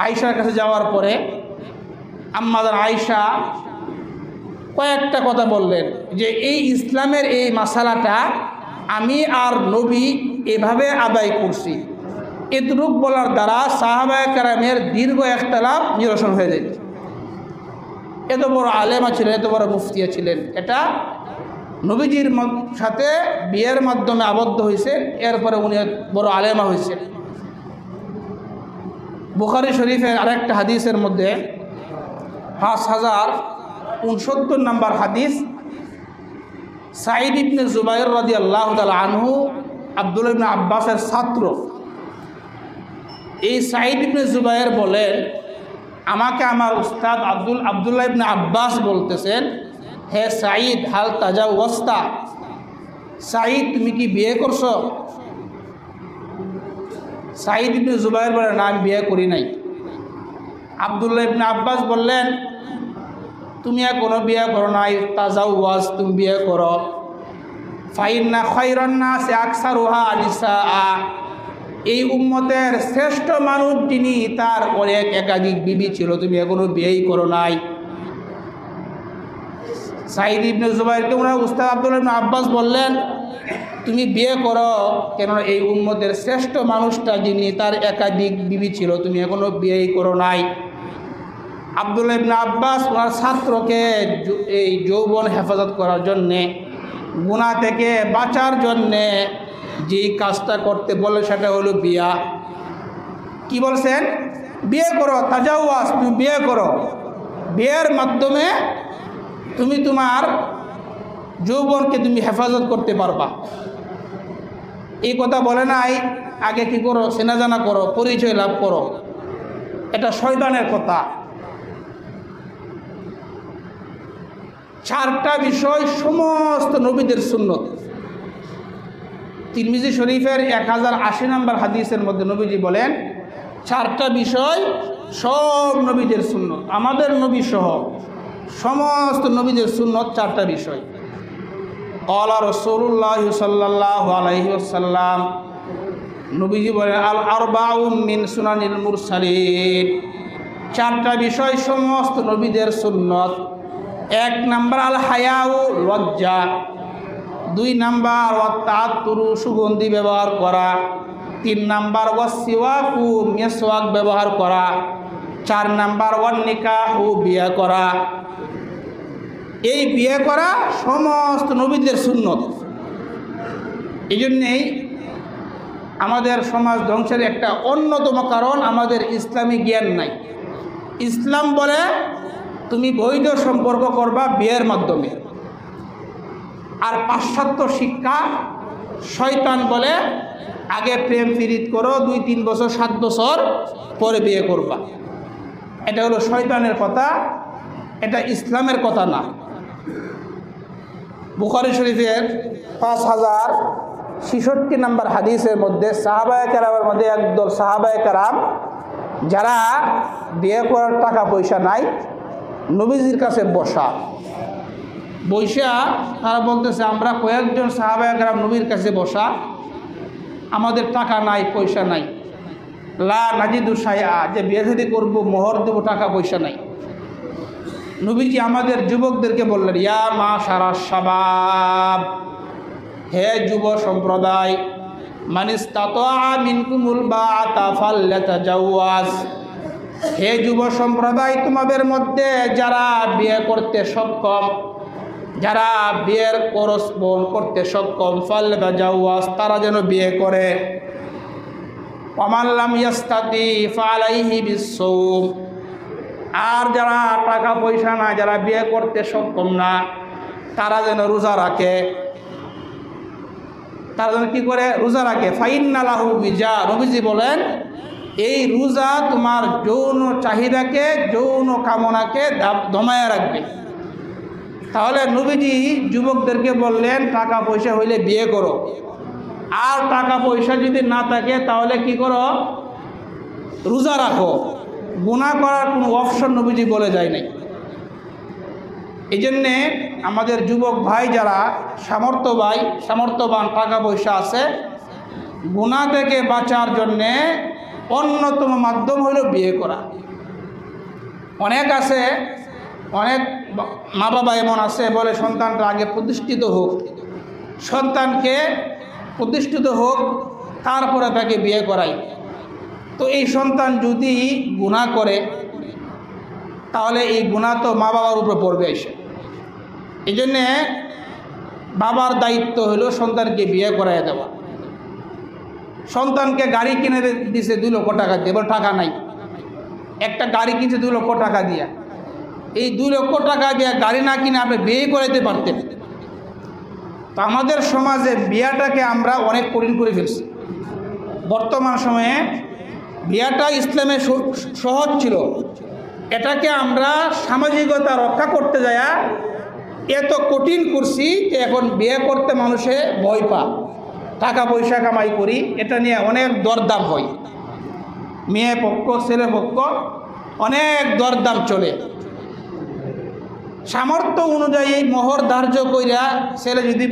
আয়েশার কাছে যাওয়ার পরে আম্মা জান আয়েশা কয়েকটা কথা বললেন যে এই ইসলামের এই মাসালাটা আমি আর নবী এভাবে আদায় করছি। এতটুক বলার দ্বারা সাহাবায়ে কেরামের দীর্ঘ ইখতিলাফ নিরসন হয়ে যায়। এত বড় আলেমা ছিলেন, এত বড় মুফতিয়া ছিলেন, এটা নবীজির সাথে বিয়ের মাধ্যমে আবদ্ধ হয়েছে, এরপরে উনি বড় আলেমা হয়েছেন। বুখারী শরীফের আরেকটা হাদিসের মধ্যে 5069 নম্বর হাদিস, সাঈদ ইবনে জুবাইর রাদিয়াল্লাহু তাআলা আনহু আব্দুল্লাহ ইবনে আব্বাসের ছাত্র। এই সাঈদ ইবনে জুবাইর বলেন, আমাকে আমার উস্তাদ আব্দুল্লাহ ইবনে আব্বাস বলতেছেন, হে সাঈদ, হাল তাজাওয়াজতা, সাঈদ তুমি কি বিয়ে করছো? সাঈদ ইবনে জুবাইর বলেন, না আমি বিয়ে করি নাই। আব্দুল্লাহ ইবনে আব্বাস বললেন, তুমি এখনো বিয়ে করো নাই, তাজাওয়াজ, তুমি বিয়ে করো। ফাইন্না খায়রান নাসি আকসারুহা নিসাআ, এই উম্মতের শ্রেষ্ঠ মানুষ যিনি, তার অনেক একাধিক বিবি ছিল, তুমি এখনো বিয়েই করো নাই। সাঈদ ইবনে জুবাইরকে ওনার উস্তাদ আব্দুল্লাহ ইবনে আব্বাস বললেন, তুমি বিয়ে করো, কেননা এই উম্মতের শ্রেষ্ঠ মানুষটা যিনি, তার একাধিক বিবি ছিল, তুমি এখনো বিয়েই করো নাই। আব্দুল্লাহ ইবনে আব্বাস ওনার ছাত্রকে এই যৌবন হেফাজত করার জন্যে, গুনাহ থেকে বাঁচার জন্যে যেই কাজটা করতে বলে সেটা হলো বিয়া। কি বলছেন? বিয়ে করো, তাজাওয়াজ, তুমি বিয়ে করো, বিয়ের মাধ্যমে তুমি তোমার যৌবনকে তুমি হেফাজত করতে পারবা। এই কথা বলে নাই আগে কি করো, চেনা জানা করো, পরিচয় লাভ করো, এটা শয়তানের কথা। 4টা বিষয় সমস্ত নবীদের সুন্নত। তিরমিজি শরীফের 1080 নম্বর হাদিসের মধ্যে নবীজি বলেন, 4টা বিষয় সব নবীদের সুন্নত, আমাদের নবী সহ সমস্ত নবীদের সুন্নত 4টা বিষয়। ক্বালা রাসূলুল্লাহ সাল্লাল্লাহু আলাইহি ওয়াসাল্লাম, নবীজি বলেন, আল আরবাউ মিন সুনানিল মুরসালিন, 4টা বিষয় সমস্ত নবীদের সুন্নত। 1 নাম্বার আল হায়াউ, লজ্জা। 2 নাম্বার ওয়াত্তাতুরু, সুগন্ধি ব্যবহার করা। 3 নাম্বার ওয়াসিওয়াকু, মেসওয়াক ব্যবহার করা। 4 নাম্বার ওয়ান নিকাহু, বিয়ে করা। এই বিয়ে করা সমস্ত নবীদের সুন্নত। এই জন্যেই আমাদের সমাজ ধ্বংসের একটা অন্যতম কারণ আমাদের ইসলামী জ্ঞান নাই। ইসলাম বলে তুমি বৈধ সম্পর্ক করবা বিয়ের মাধ্যমে, আর পাশ্চাত্য শিক্ষা শয়তান বলে আগে প্রেম প্রীত করো, 2-3 বছর 7 বছর পরে বিয়ে করবা। এটা হলো শয়তানের কথা, এটা ইসলামের কথা না। বুখারী শরীফের 5066 নম্বর হাদিসের মধ্যে সাহাবায়ে কেরামের মধ্যে একদল সাহাবায়ে কেরাম যারা বিয়ে করার টাকা পয়সা নাই, নবীজির কাছে বসা তারা বলতেছে, আমরা কয়েকজন সাহাবায়ে কেরাম নবীর কাছে বসা, আমাদের টাকা নাই, পয়সা নাই, লা নাজিদু শাইআ, যে বিয়ে শাদী করবো, মোহর দেবো, টাকা পয়সা নাই। নবীজি আমাদের যুবকদেরকে বললেন, ইয়া মাশারা শাবাব, হে যুব সম্প্রদায়, মানিস্তাতা মিনকুমুল বাআতা ফালয়াতাজাওয়াজ, হে যুব সম্প্রদায়, তোমাদের মধ্যে যারা বিয়ে করতে সক্ষম, যারা বিয়ের খরচ বহন করতে সক্ষম, ফালয়াতাজাওয়াজ, তারা যেন বিয়ে করে। ওয়ামান লাম ইয়াস্তাতি ফালাইহি বিসসাওম, আর যারা টাকা পয়সা না, যারা বিয়ে করতে সক্ষম না, তারা যেন রোজা রাখে। তারা যেন কি করে? রোজা রাখে। ফাইন্না লাহু বিজা, নবীজি বলেন এই রোজা তোমার যৌন চাহিদাকে, যৌন কামনাকে দমায় রাখবে। তাহলে নবীজি যুবকদেরকে বললেন, টাকা পয়সা হইলে বিয়ে করো, আর টাকা পয়সা যদি না থাকে তাহলে কি করো? রোজা রাখো। গুনাহ করার কোনো অপশন নবীজি বলে যায় নাই। এই জন্যে আমাদের যুবক ভাই যারা সামর্থ্যবান, টাকা পয়সা আছে, গুনাহ থেকে বাঁচার জন্যে অন্যতম মাধ্যম হলো বিয়ে করা। অনেক আছে অনেক মা বাবা এমন আছে বলে সন্তানটা আগে প্রতিষ্ঠিত হোক, সন্তানকে প্রতিষ্ঠিত হোক তারপরে তাকে বিয়ে করাই। তো এই সন্তান যদি গুনাহ করে তাহলে এই গুনাহ তো মা বাবার উপরে পড়বে এসে। এই জন্যে বাবার দায়িত্ব হলো সন্তানকে বিয়ে করাই দেওয়া। সন্তানকে গাড়ি কিনে দিছে 2 লক্ষ টাকা দিয়ে, এবার টাকা নাই, একটা গাড়ি কিনছে 2 লক্ষ টাকা দিয়ে। এই 2 লক্ষ টাকা দিয়ে গাড়ি না কিনে আপনি বিয়ে করাইতে পারতেন। তো আমাদের সমাজে বিয়াটাকে আমরা অনেক কঠিন করে ফেলছি। বর্তমান সময়ে বিয়াটা ইসলামে সহজ ছিল, এটাকে আমরা সামাজিকতা রক্ষা করতে যায় এত কঠিন করছি যে এখন বিয়ে করতে মানুষে ভয় পা। টাকা পয়সা কামাই করি এটা নিয়ে অনেক দরদাম হয়, মেয়ে পক্ষ ছেলে পক্ষ অনেক দরদাম চলে। সামর্থ্য অনুযায়ী মোহর ধার্য কইরা ছেলে যদি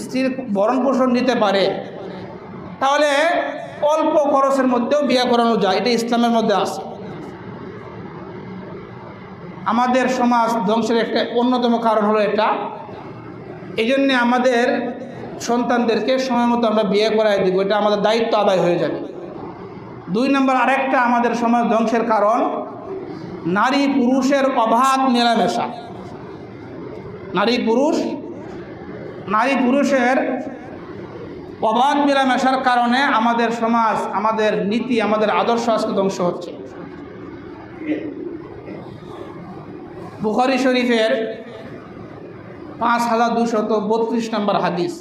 স্ত্রীর ভরণ পোষণ নিতে পারে তাহলে অল্প খরচের মধ্যেও বিয়ে করানো যায়, এটা ইসলামের মধ্যে আছে। আমাদের সমাজ ধ্বংসের একটা অন্যতম কারণ হলো এটা। এই জন্যে আমাদের সন্তানদেরকে সময় মতো আমরা বিয়ে করাই দিব, এটা আমাদের দায়িত্ব আদায় হয়ে যাবে। 2 নম্বর আরেকটা আমাদের সমাজ ধ্বংসের কারণ নারী পুরুষের অবাধ মেলামেশা। নারী পুরুষের অবাধ মেলামেশার কারণে আমাদের সমাজ, আমাদের নীতি, আমাদের আদর্শ আজকে ধ্বংস হচ্ছে। বুখারী শরীফের 5232 নম্বর হাদিস,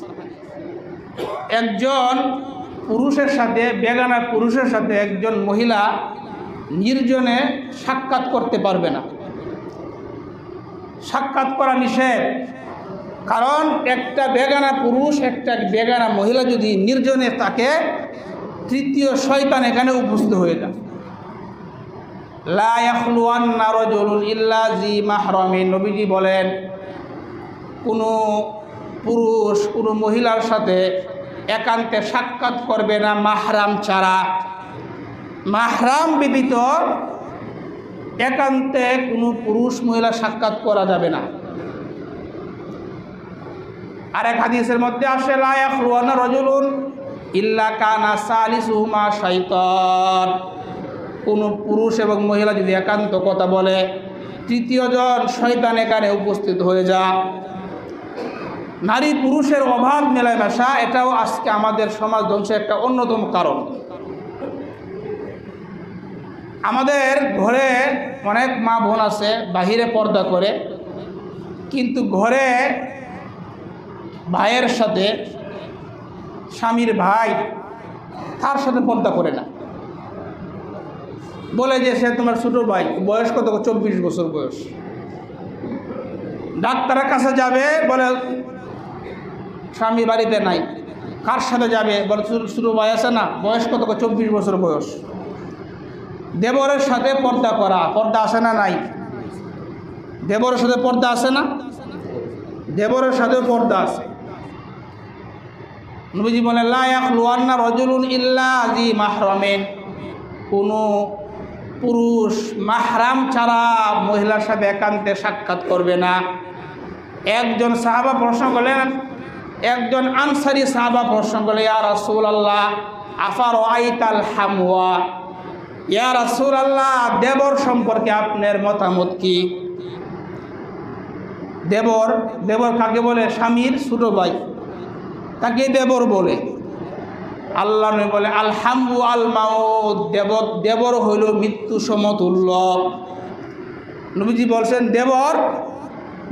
একজন পুরুষের সাথে, বেগানা পুরুষের সাথে একজন মহিলা নির্জনে সাক্ষাৎ করতে পারবে না। সাক্ষাৎ করা নিষেধ, কারণ একটা বেগানা পুরুষ একটা বেগানা মহিলা যদি নির্জনে থাকে, তৃতীয় শয়তান এখানে উপস্থিত হয়ে যায়। লা ইয়াখলুয়ান্না রাজুলুন ইল্লা জি মাহরামিন, নবীজি বলেন কোনো পুরুষ কোনো মহিলার সাথে একান্তে সাক্ষাৎ করবে না মাহরাম ছাড়া। মাহরাম ব্যতীত একান্তে কোনো পুরুষ মহিলা সাক্ষাৎ করা যাবে না। আরেক হাদিসের মধ্যে আসে লা ইয়াখলুয়ান্না রাজুলুন ইল্লা কানা সালিসুহুমা শাইতান, কোনো পুরুষ এবং মহিলা যদি একান্ত কথা বলে তৃতীয় জন শয়তান এখানে উপস্থিত হয়ে যায়। নারী পুরুষের অভাব মেলামেশা এটাও আজকে আমাদের সমাজ ধ্বংসের একটা অন্যতম কারণ। আমাদের ঘরে অনেক মা বোন আছে বাহিরে পর্দা করে, কিন্তু ঘরে ভাইয়ের সাথে, স্বামীর ভাই তার সাথে পর্দা করে না। বলে যে সে তোমার ছোটো ভাই, বয়স কত? 24 বছর বয়স। ডাক্তারের কাছে যাবে, বলে স্বামী বাড়িতে নাই। কার সাথে যাবে? বলে ছোটো ভাই আছে না, বয়স কত? 24 বছর বয়স। দেবরের সাথে পর্দা করা, পর্দা আছে না নাই? দেবরের সাথে পর্দা আছে না? দেবরের সাথেও পর্দা আছে। নবীজি বলেন লা ইয়াখলুয়ান্না রাজুলুন ইল্লা জি মাহরামিন, কোনো পুরুষ মাহরাম ছাড়া মহিলার সাথে একান্তে সাক্ষাৎ করবে না। একজন সাহাবা প্রশ্ন করলেন, একজন আনসারী সাহাবা প্রশ্ন করলেন, ইয়া রাসূলুল্লাহ আফারাআইতাল হামওয়া, ইয়া রাসূলুল্লাহ দেবর সম্পর্কে আপনার মতামত কি? দেবর কাকে বলে? স্বামীর ছোট ভাই, তাকে দেবর বলে। আল্লাহ নবী বলে আল হামু আল মাউত, দেবর হইল মৃত্যু সমতুল্য। নবীজি বলছেন দেবর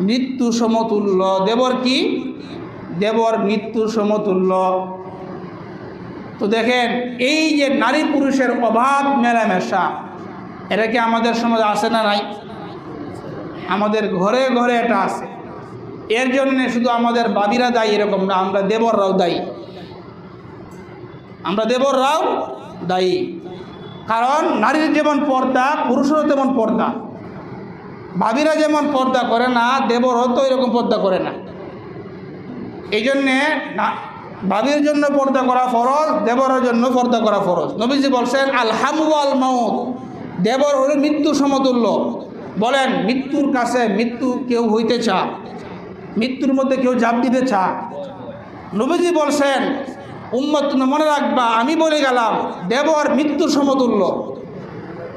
মৃত্যু সমতুল্য। দেবর কি? দেবর মৃত্যু সমতুল্য। তো দেখেন, এই যে নারী পুরুষের অবাধ মেলামেশা, এটা কি আমাদের সমাজে আছে না নাই? আমাদের ঘরে ঘরে এটা আছে। এর জন্যে শুধু আমাদের বাবিরা দায়ী এরকম না, আমরা দেবররাও দায়ী। আমরা দেবররাও দায়ী, কারণ নারীর যেমন পর্দা পুরুষেরও তেমন পর্দা। ভাবিরা যেমন পর্দা করে না, দেবরও তো এরকম পর্দা করে না। এই জন্যে ভাবির জন্য পর্দা করা ফরজ, দেবরের জন্য পর্দা করা ফরজ। নবীজি বলছেন আল হামু আল মাউত, দেবর হল মৃত্যু সমতুল্য। বলেন মৃত্যুর কাছে মৃত্যু কেউ হইতে চা, মৃত্যুর মধ্যে কেউ ঝাঁপ দিতে চা? নবীজি বলছেন উম্মত মনে রাখবা, আমি বলে গেলাম দেবর মৃত্যুর সমতুল্য।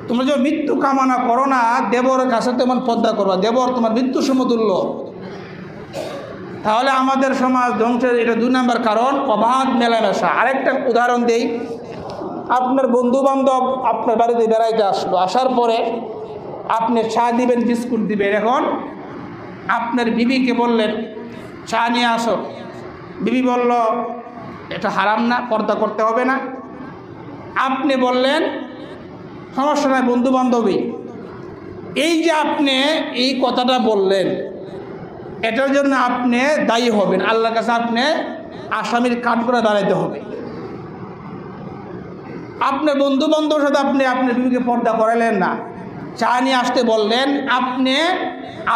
তোমরা যে মৃত্যু কামনা করো না, দেবরের কাছে তেমন পদ্মা করবা, দেবর তোমার মৃত্যুর সমতুল্য। তাহলে আমাদের সমাজ ধ্বংসের এটা 2 নম্বর কারণ, অবাধ মেলামেশা। আরেকটা উদাহরণ দেই, আপনার বন্ধুবান্ধব আপনার বাড়িতে বেড়াইতে আসলো, আসার পরে আপনি চা দিবেন, বিস্কুট দিবেন। এখন আপনার বিবিকে বললেন চা নিয়ে আসো, বিবি বলল এটা হারাম না, পর্দা করতে হবে না। আপনি বললেন সমস্যা নাই, বন্ধু বান্ধবী। এই যে আপনি এই কথাটা বললেন, এটার জন্য আপনি দায়ী হবেন, আল্লাহর কাছে আপনি আসামির কাঠ করে দাঁড়াইতে হবে। আপনার বন্ধু বান্ধবের সাথে আপনি আপনার বিবিকে পর্দা করালেন না, চা নিয়ে আসতে বললেন, আপনি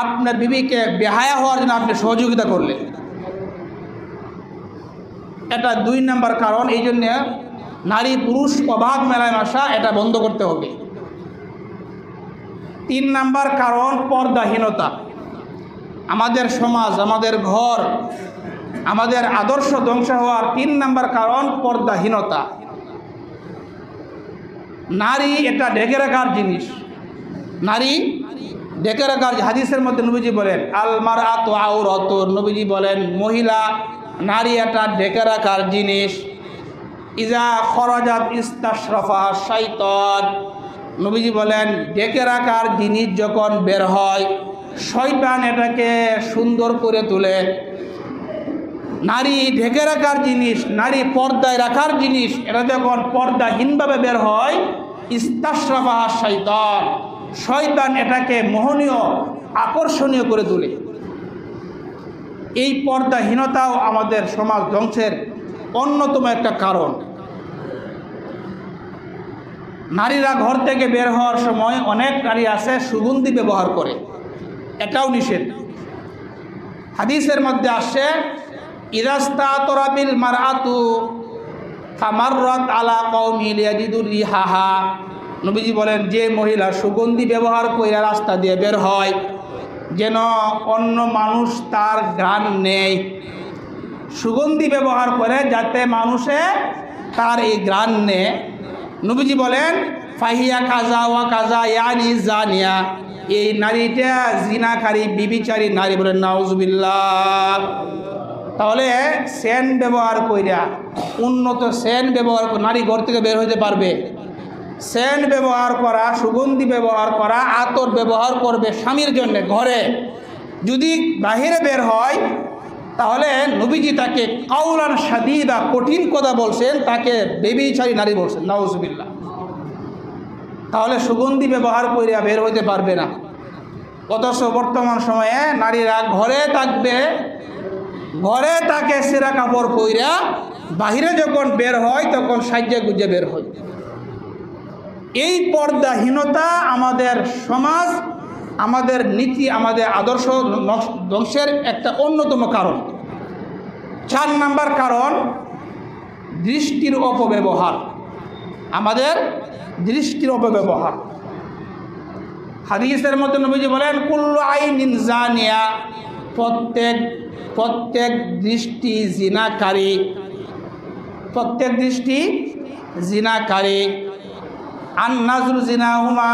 আপনার বিবিকে বেহায়া হওয়ার জন্য আপনি সহযোগিতা করলেন। এটা 2 নম্বর কারণ। এই জন্য নারী পুরুষ অবাধ মেলামেশা এটা বন্ধ করতে হবে। 3 নম্বর কারণ পর্দাহীনতা। আমাদের সমাজ, আমাদের ঘর, আমাদের আদর্শ ধ্বংস হওয়ার 3 নম্বর কারণ পর্দাহীনতা। নারী এটা ঢেকে রাখার জিনিস, নারী ঢেকে রাখার। হাদিসের মধ্যে নবীজি বলেন আল মারআতু আওরাতুন, নবীজি বলেন মহিলা নারী এটা ঢেকে রাখার জিনিস। ইজা খরাজাত ইস্তাশরাফা শাইতান, নবীজি বলেন ঢেকে রাখার জিনিস যখন বের হয় শয়তান এটাকে সুন্দর করে তোলে। নারী ঢেকে রাখার জিনিস, নারী পর্দায় রাখার জিনিস, এটা যখন পর্দাহীনভাবে বের হয় ইস্তাশরাফা শাইতান, শয়তান এটাকে মোহনীয় আকর্ষণীয় করে তোলে। এই পর্দাহীনতাও আমাদের সমাজ ধ্বংসের অন্যতম একটা কারণ। নারীরা ঘর থেকে বের হওয়ার সময় অনেক নারী আছে সুগন্ধি ব্যবহার করে, এটাও নিষেধ। হাদিসের মধ্যে আসে ইরাস্তাতরাবিল মারআতু ফামাররাত আলা কওমিন ইয়াজিদু রিহাহা, নবীজি বলেন যে মহিলা সুগন্ধি ব্যবহার করে রাস্তা দিয়ে বের হয় যেন অন্য মানুষ তার ঘ্রাণ নেই, সুগন্ধি ব্যবহার করে যাতে মানুষে তার এই ঘ্রাণ নেয়। নবীজি বলেন ফাহিয়া কাজা ওয়া কাজা ইয়ানি জানিয়া, এই নারীটা জিনাকারী বিবিচারী নারী। বলেন নাউজুবিল্লাহ। তাহলে সেন্ট ব্যবহার কইরা, উন্নত সেন্ট ব্যবহার করে নারী ঘর থেকে বের হতে পারবে। সেন্ট ব্যবহার করা, সুগন্ধি ব্যবহার করা, আতর ব্যবহার করবে স্বামীর জন্য। ঘরে যদি বাহিরে বের হয় তাহলে নবীজি তাকে কাউলান শাদীদা, কঠিন কথা বলছেন, তাকে বেবিচারী নারী বলছেন। নাউজুবিল্লাহ। তাহলে সুগন্ধি ব্যবহার কইরা বের হইতে পারবে না। অথচ বর্তমান সময়ে নারীরা ঘরে থাকবে, ঘরে তাকে সেরা কাপড় পইরা, বাহিরে যখন বের হয় তখন সাজ্জা গুজে বের হয়। এই পর্দাহীনতা আমাদের সমাজ, আমাদের নীতি, আমাদের আদর্শ ধ্বংসের একটা অন্যতম কারণ। 4 নম্বর কারণ দৃষ্টির অপব্যবহার। আমাদের দৃষ্টির অপব্যবহার। হাদিসের মধ্যে নবীজি বলেন কুল্লু আইনিন জানিয়া, প্রত্যেক দৃষ্টি জিনাকারী, প্রত্যেক দৃষ্টি জিনাকারী। আন নাজরু জিনাহুমা,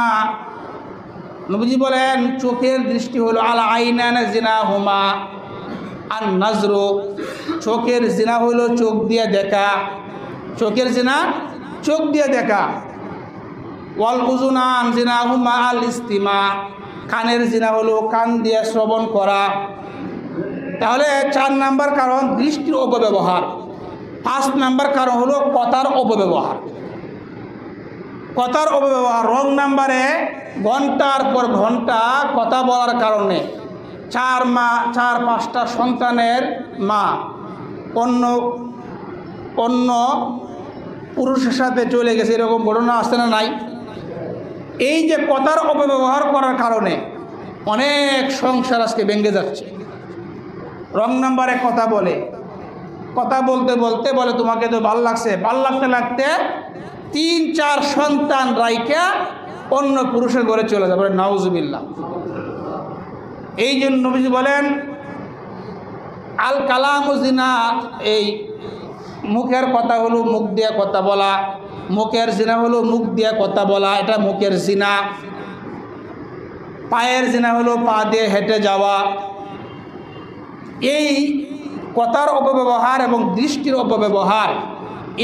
নবীজি বলেন চোখের দৃষ্টি হলো আল আইনান জিনাহুমা। আর নাজরু, চোখের জিনা হলো চোখ দিয়ে দেখা, চোখের জিনা চোখ দিয়ে দেখা। ওয়াল উজুনান জিনাহুমা আল ইস্তিমা, কানের জিনা হলো কান দিয়ে শ্রবণ করা। তাহলে 4 নম্বর কারণ দৃষ্টির অপব্যবহার। 5 নম্বর কারণ হলো কথার অপব্যবহার। কথার অপব্যবহার। রং নাম্বারে ঘন্টার পর ঘন্টা কথা বলার কারণে 4-5টা সন্তানের মা অন্য পুরুষের সাথে চলে গেছে, এরকম ঘটনা আসছে না নাই? এই যে কথার অপব্যবহার করার কারণে অনেক সংসার আজকে ভেঙে যাচ্ছে। রং নাম্বারে কথা বলে, কথা বলতে বলতে বলে তোমাকে তো ভাল লাগছে, ভাল লাগতে লাগতে 3-4 সন্তান রাইকা অন্য পুরুষের ঘরে চলে যাবে, নাউজুবিল্লাহ। এই জন্য নবীজি বলেন আল কালামু জিনা, এই মুখের কথা হলো মুখ দিয়ে কথা বলা, মুখের জিনা হলো মুখ দিয়ে কথা বলা, এটা মুখের জিনা। পায়ের জিনা হলো পা দিয়ে হেঁটে যাওয়া। এই কথার অপব্যবহার এবং দৃষ্টির অপব্যবহার,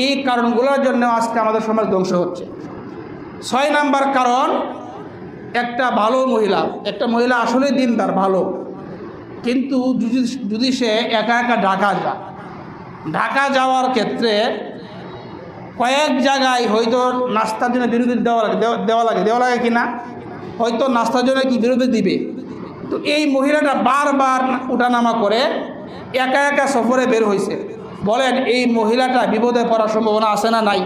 এই কারণগুলোর জন্য আজকে আমাদের সমাজ ধ্বংস হচ্ছে। 6 নাম্বার কারণ, একটা ভালো মহিলা, একটা মহিলা আসলে দিনদার ভালো, কিন্তু যদি সে একা একা ঢাকা যাওয়ার ক্ষেত্রে কয়েক জায়গায় হয়তো নাস্তার জন্য বিরতি দেওয়া লাগে কি না, হয়তো নাস্তার জন্য কি বিরতি দিবে। তো এই মহিলাটা বারবার উঠানামা করে একা একা সফরে বের হয়েছে, বলেন এই মহিলাটা বিপদে পড়ার সম্ভাবনা আছে না নাই?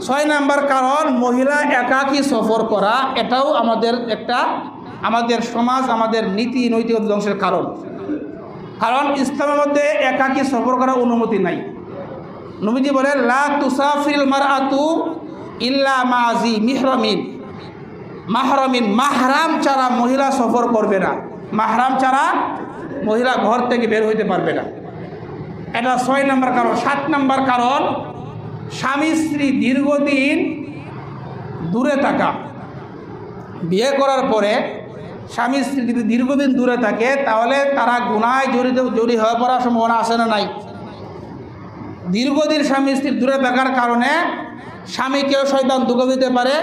6 নাম্বার কারণ, মহিলা একাকী সফর করা, এটাও আমাদের সমাজ, আমাদের নীতি নৈতিক ধ্বংসের কারণ। কারণ ইসলামের মধ্যে একাকী সফর করার অনুমতি নাই। নবীজি বলেন লা তুসাফিরুল মারআতু ইল্লা মা'জি মাহরামিন, মাহরাম ছাড়া মহিলা সফর করবে না, মাহরাম ছাড়া মহিলা ঘর থেকে বের হইতে পারবে না। এটা 6 নাম্বার কারণ। 7 নাম্বার কারণ, স্বামী স্ত্রী দীর্ঘদিন দূরে থাকা। বিয়ে করার পরে স্বামী স্ত্রী যদি দীর্ঘদিন দূরে থাকে তাহলে তারা গুনায় জড়িত হয়ে পড়ার সম্ভাবনা আছে না নাই? দীর্ঘদিন স্বামী স্ত্রী দূরে থাকার কারণে স্বামীকেও শয়তান ধোঁকা দিতে পারে,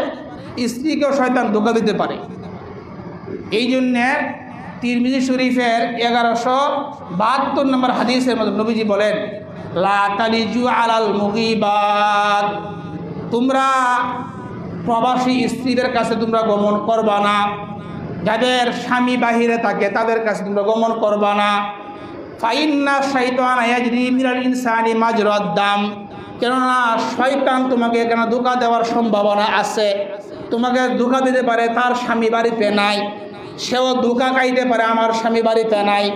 স্ত্রীকেও শয়তান ধোঁকা দিতে পারে। এই জন্যে তিরমিজি শরীফের 1172 নম্বর হাদিসের মধ্যে নবীজি বলেন লা তালিজু আলাল মুগিবাত, তোমরা প্রবাসী স্ত্রীদের কাছে তোমরা গমন করবা না, যাদের স্বামী বাহিরে থাকে তাদের কাছে তোমরা গমন করবা না। ফাইন্না শাইতানা ইয়াজরি মিনাল ইনসানি মাজরাদ দাম, কেননা শয়তান তোমাকে এখানে ধোঁকা দেওয়ার সম্ভাবনা আছে। তোমাকে ধোঁকা দিতে পারে তার স্বামী বাড়িতে নাই, সেও ধোঁকা খাইতে পারে আমার স্বামী বাড়িতে নাই।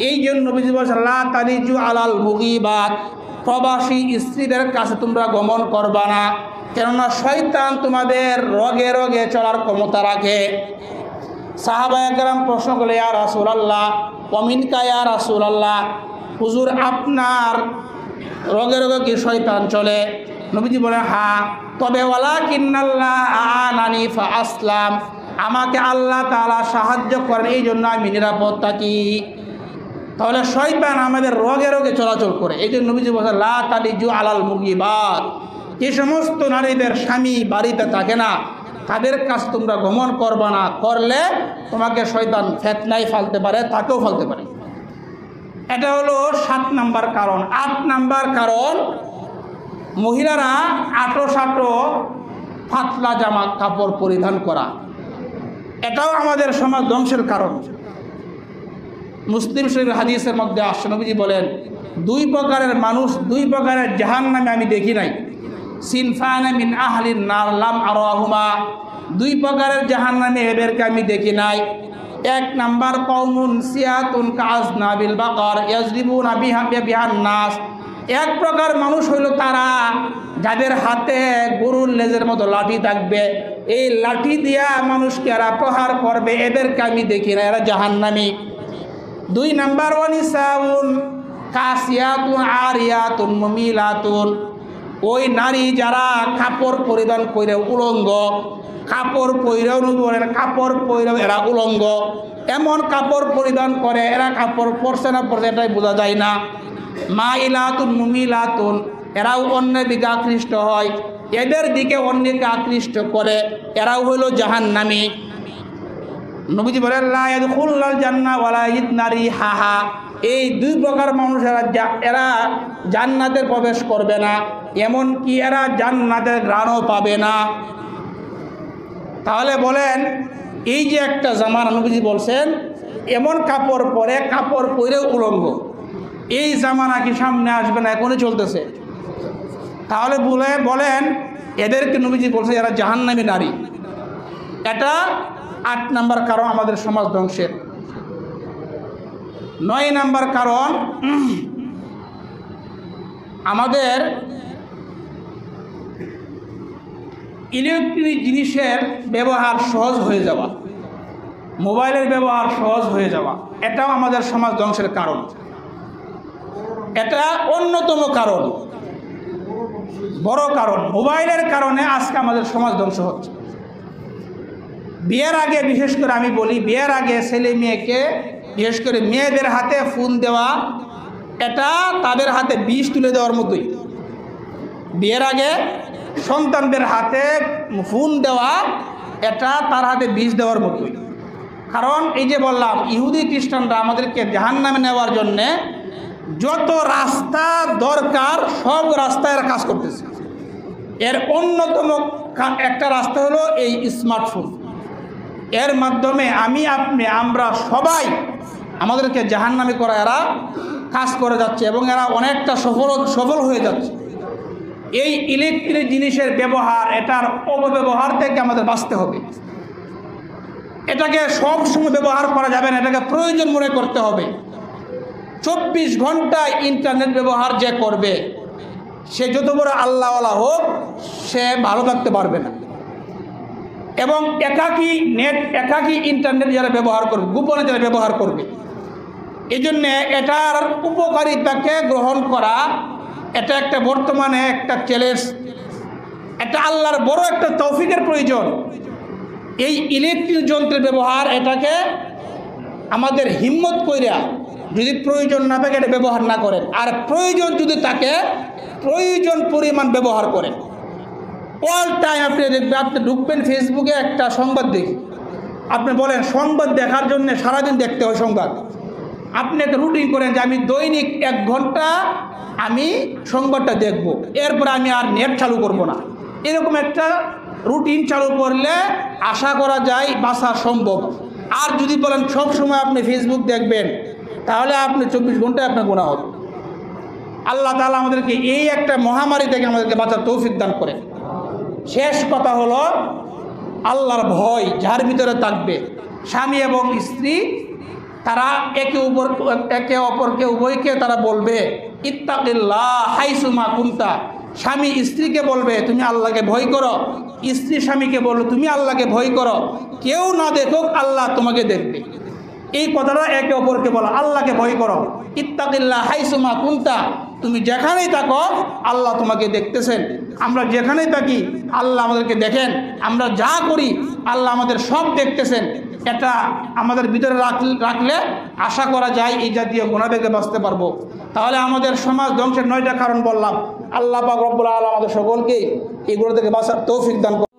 এই জন্য নবীজি বলেছেন লা তালিজু আলাল মুগিবাত, প্রবাসী স্ত্রীদের কাছে তোমরা গমন করবা না, কেননা শয়তান তোমাদের রগে রগে চলার ক্ষমতা রাখে। সাহাবায়ে কেরাম প্রশ্ন করলে ইয়া রাসূলুল্লাহ ওয়ামিনকা ইয়া রাসূলুল্লাহ, হুজুর আপনার রগে রগে কি শয়তান চলে? নবীজি বলেন হ্যাঁ, তবে ওয়ালাকিন্নাল্লাহ আ'নানি ফা আসলাম, আমাকে আল্লাহ তাআলা সাহায্য করেন এই জন্য আমি নিরাপদ থাকি। তাহলে শয়তান আমাদের রগে রগে চলাচল করে। এই জন্য নবীজি বলেন লা তালিজু আলাল মুগিবাত, যে সমস্ত নারীদের স্বামী বাড়িতে থাকে না তাদের কাছে তোমরা গমন করবা না, করলে তোমাকে শয়তান ফিতনায় ফেলতে পারে, তাকেও ফেলতে পারে। এটা হলো 7 নাম্বার কারণ। 8 নাম্বার কারণ, মহিলারা আটো পাতলা জামা কাপড় পরিধান করা, এটাও আমাদের সমাজ ধ্বংসের কারণ। মুসলিম শরীফ হাদিসের মধ্যে আসছে, নবীজি বলেন 2 প্রকারের মানুষ, 2 প্রকারের জাহান্নামে আমি দেখি নাই। সিনফানে মিন আহলিন নার লাম আরাহুমা, 2 প্রকারের জাহান্নামে এদেরকে আমি দেখি নাই। 1 নাম্বার কওমুন সিয়াতুন কাযনাবিল বাকার ইয়াজরিবুনা বিহান নাস, 1 প্রকার মানুষ হইল তারা যাদের হাতে গরুর লেজের মতো লাঠি থাকবে, এই লাঠি দিয়া মানুষকে এরা প্রহার করবে, এদেরকে আমি দেখি না, এরা জাহান্নামী। 2 নাম্বার ওয়ানিসাউন কাসিয়াতুন আরিয়াতুন মুমিলাতুন, ওই নারী যারা কাপড় পরিধান করে উলঙ্গ, কাপড় পরেও এরা উলঙ্গ, এমন কাপড় পরিধান করে এরা কাপড় পরছে না পরছে এটাই বোঝা যায় না। মাইলাতুন মুমিলাতুন, এরাও অন্যের দিকে আকৃষ্ট হয়, এদের দিকে অন্যকে আকৃষ্ট করে, এরাও হইল জাহান্নামী। নবীজি বলেন লা ইয়াদখুলুল জান্নাহ ওয়ালা ইয়াজনিনা রিহাহা, এই 2 প্রকার মানুষেরা এরা জান্নাতে প্রবেশ করবে না, এমনকি এরা জান্নাতের ঘ্রাণও পাবে না। তাহলে বলেন এই যে একটা জামানা, নবীজি বলছেন এমন কাপড় পরে উলঙ্গ, এই জামানা কি সামনে আসবে না? এখনই চলতেছে। তাহলে বলেন এদেরকে নবীজি বলছে এরা জাহান্নামী নারী। এটা 8 নাম্বার কারণ আমাদের সমাজ ধ্বংসের। 9 নাম্বার কারণ, ইলেকট্রিক জিনিসের ব্যবহার সহজ হয়ে যাওয়া, মোবাইলের ব্যবহার সহজ হয়ে যাওয়া, এটাও আমাদের সমাজ ধ্বংসের কারণ। এটা অন্যতম কারণ, বড় কারণ। মোবাইলের কারণে আজকে আমাদের সমাজ ধ্বংস হচ্ছে। বিয়ের আগে বিশেষ করে আমি বলি, বিয়ের আগে ছেলে মেয়েকে, বিশেষ করে মেয়েদের হাতে ফোন দেওয়া, এটা তাদের হাতে বিষ তুলে দেওয়ার মতোই। বিয়ের আগে সন্তানদের হাতে ফোন দেওয়া, এটা তার হাতে বিষ দেওয়ার মতোই। কারণ এই যে বললাম, ইহুদি খ্রিস্টানরা আমাদেরকে জাহান্নামে নেওয়ার জন্যে যত রাস্তা দরকার সব রাস্তায় এরা কাজ করতেছে। এর অন্যতম একটা রাস্তা হলো এই স্মার্টফোন। এর মাধ্যমে আমি আপনি আমরা সবাই আমাদেরকে জাহান্নামী করা এরা কাজ করে যাচ্ছে এবং এরা অনেকটা সফল হয়ে যাচ্ছে। এই ইলেকট্রিক জিনিসের ব্যবহার, এটার অপব্যবহার থেকে আমাদের বাঁচতে হবে। এটাকে সব সময় ব্যবহার করা যাবে না, এটাকে প্রয়োজন মনে করতে হবে। 24 ঘন্টা ইন্টারনেট ব্যবহার যে করবে, সে যত বড় আল্লাহওয়ালা হোক, সে ভালো থাকতে পারবে না। এবং একাকী ইন্টারনেট যারা ব্যবহার করবে, গোপনে যারা ব্যবহার করবে, এই জন্যে এটার উপকারিতাকে গ্রহণ করা, এটা একটা বর্তমানে একটা চ্যালেঞ্জ। এটা আল্লাহর বড় একটা তৌফিকের প্রয়োজন। এই ইলেকট্রিক যন্ত্রের ব্যবহার, এটাকে আমাদের হিম্মত কইরা, যদি প্রয়োজন না থাকে এটা ব্যবহার না করেন, আর প্রয়োজন যদি থাকে প্রয়োজন পরিমাণ ব্যবহার করেন। অল টাইম আপনি দেখবেন, আপনি ঢুকবেন ফেসবুকে, একটা সংবাদ দেখি, আপনি বলেন সংবাদ দেখার জন্য সারাদিন দেখতে হয় সংবাদ। আপনি একটা রুটিন করেন যে আমি দৈনিক 1 ঘন্টা আমি সংবাদটা দেখব, এরপর আমি আর নেট চালু করব না। এরকম একটা রুটিন চালু করলে আশা করা যায় বাঁচা সম্ভব। আর যদি বলেন সব সময় আপনি ফেসবুক দেখবেন, তাহলে আপনি 24 ঘন্টায় আপনার গুনাহ হবে। আল্লাহ তাআলা আমাদেরকে এই একটা মহামারী থেকে আমাদেরকে বাঁচার তৌফিক দান করেন। শেষ কথা হলো, আল্লাহর ভয় যার ভিতরে থাকবে, স্বামী এবং স্ত্রী তারা একে অপরকে উভয়কে তারা বলবে ইত্তাকিল্লাহ হাইসুমা কুনতা। স্বামী স্ত্রীকে বলবে তুমি আল্লাহকে ভয় করো, স্ত্রী স্বামীকে বলবে তুমি আল্লাহকে ভয় করো। কেউ না দেখুক, আল্লাহ তোমাকে দেখবে। এই কথাটা একে অপরকে বলা, আল্লাহকে ভয় করো, ইত্তাকিল্লাহ হাইসুমা কুনতা। তুমি যেখানেই থাকো আল্লাহ তোমাকে দেখতেছেন। আমরা যেখানেই থাকি আল্লাহ আমাদেরকে দেখেন, আমরা যা করি আল্লাহ আমাদের সব দেখতেছেন। এটা আমাদের ভিতরে রাখলে আশা করা যায় এই জাতীয় গুনাহ থেকে বাঁচতে পারবো। তাহলে আমাদের সমাজ ধ্বংসের 9টা কারণ বললাম। আল্লাহ পাক রব্বুল আলামিন আমাদের সকলকে এগুলো থেকে বাঁচার তৌফিক দান করুন।